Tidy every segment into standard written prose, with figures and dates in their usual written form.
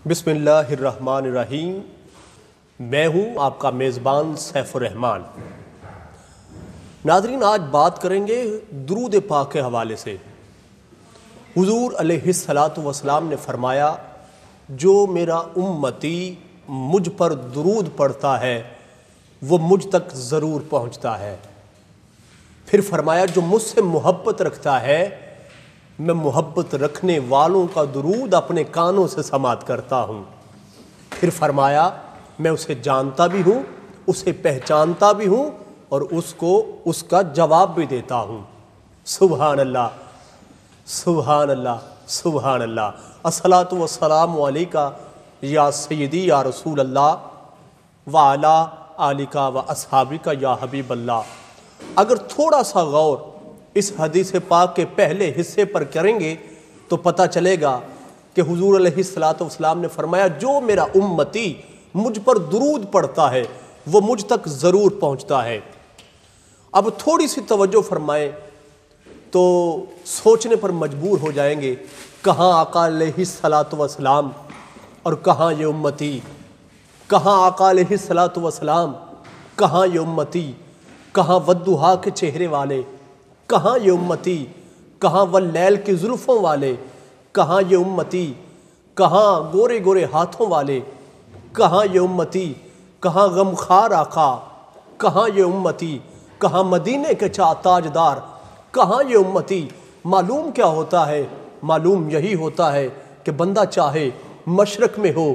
بسم اللہ الرحمن الرحیم۔ میں ہوں آپ کا میزبان سیف الرحمان۔ ناظرین، آج بات کریں گے درود پاک کے حوالے سے۔ حضور علیہ السلام نے فرمایا، جو میرا امتی مجھ پر درود پڑھتا ہے وہ مجھ تک ضرور پہنچتا ہے۔ پھر فرمایا، جو مجھ سے محبت رکھتا ہے میں محبت رکھنے والوں کا درود اپنے کانوں سے سماعت کرتا ہوں۔ پھر فرمایا، میں اسے جانتا بھی ہوں، اسے پہچانتا بھی ہوں اور اس کو اس کا جواب بھی دیتا ہوں۔ سبحان اللہ، سبحان اللہ، سبحان اللہ۔ الصلاۃ والسلام علیکہ یا سیدی یا رسول اللہ وعلی آلک و اصحابک یا حبیب اللہ۔ اگر تھوڑا سا غور اس حدیث پاک کے پہلے حصے پر کریں گے تو پتہ چلے گا کہ حضور علیہ السلام نے فرمایا، جو میرا امتی مجھ پر درود پڑھتا ہے وہ مجھ تک ضرور پہنچتا ہے۔ اب تھوڑی سی توجہ فرمائیں تو سوچنے پر مجبور ہو جائیں گے، کہاں آقا علیہ السلام اور کہاں یہ امتی، کہاں آقا علیہ السلام، کہاں یہ امتی، کہاں والضحیٰ کے چہرے والے، کہاں یہ امتی، کہاں واللیل کی زلفوں والے، کہاں یہ امتی، کہاں گورے گورے ہاتھوں والے، کہاں یہ امتی، کہاں غمخوار آقا، کہاں یہ امتی، کہاں مدینے کے تاجدار، کہاں یہ امتی۔ معلوم کیا ہوتا ہے؟ معلوم یہی ہوتا ہے کہ بندہ چاہے مشرق میں ہو،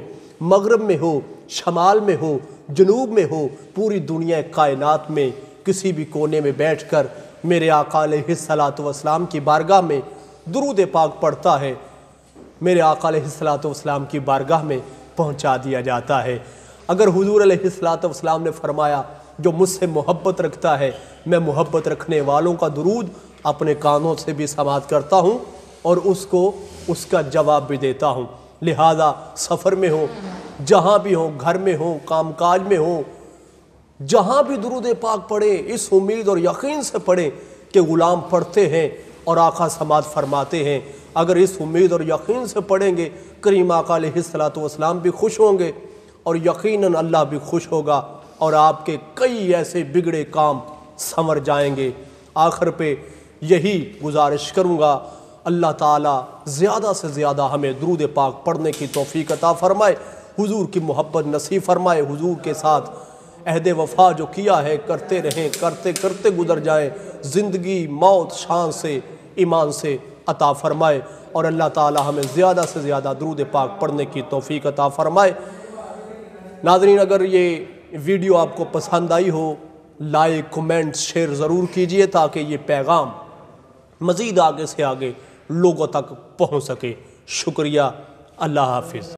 مغرب میں ہو، شمال میں ہو، جنوب میں ہو، پوری دنیا کائنات میں کسی بھی کونے میں بیٹھ کر میرے آقا علیہ السلام کی بارگاہ میں درود پاک پڑھتا ہے، میرے آقا علیہ السلام کی بارگاہ میں پہنچا دیا جاتا ہے۔ اگر حضور علیہ السلام نے فرمایا، جو مجھ سے محبت رکھتا ہے میں محبت رکھنے والوں کا درود اپنے کانوں سے بھی سماعت کرتا ہوں اور اس کو اس کا جواب بھی دیتا ہوں۔ لہذا سفر میں ہو، جہاں بھی ہو، گھر میں ہو، کام کاج میں ہو، جہاں بھی درود پاک پڑھیں، اس امید اور یقین سے پڑھیں کہ غلام پڑھتے ہیں اور آقا سماعت فرماتے ہیں۔ اگر اس امید اور یقین سے پڑھیں گے، کریم آقا علیہ السلام بھی خوش ہوں گے اور یقیناً اللہ بھی خوش ہوگا اور آپ کے کئی ایسے بگڑے کام سنور جائیں گے۔ آخر پہ یہی گزارش کروں گا، اللہ تعالیٰ زیادہ سے زیادہ ہمیں درود پاک پڑھنے کی توفیق عطا فرمائے، حضور کی محبت نصیب فرمائے، حضور کے ساتھ عہد وفا جو کیا ہے کرتے رہیں، کرتے کرتے گزر جائیں، زندگی موت شان سے ایمان سے عطا فرمائے اور اللہ تعالی ہمیں زیادہ سے زیادہ درود پاک پڑھنے کی توفیق عطا فرمائے۔ ناظرین، اگر یہ ویڈیو آپ کو پسند آئی ہو، لائک، کمنٹ، شیئر ضرور کیجئے تاکہ یہ پیغام مزید آگے سے آگے لوگوں تک پہنچ سکے۔ شکریہ، اللہ حافظ۔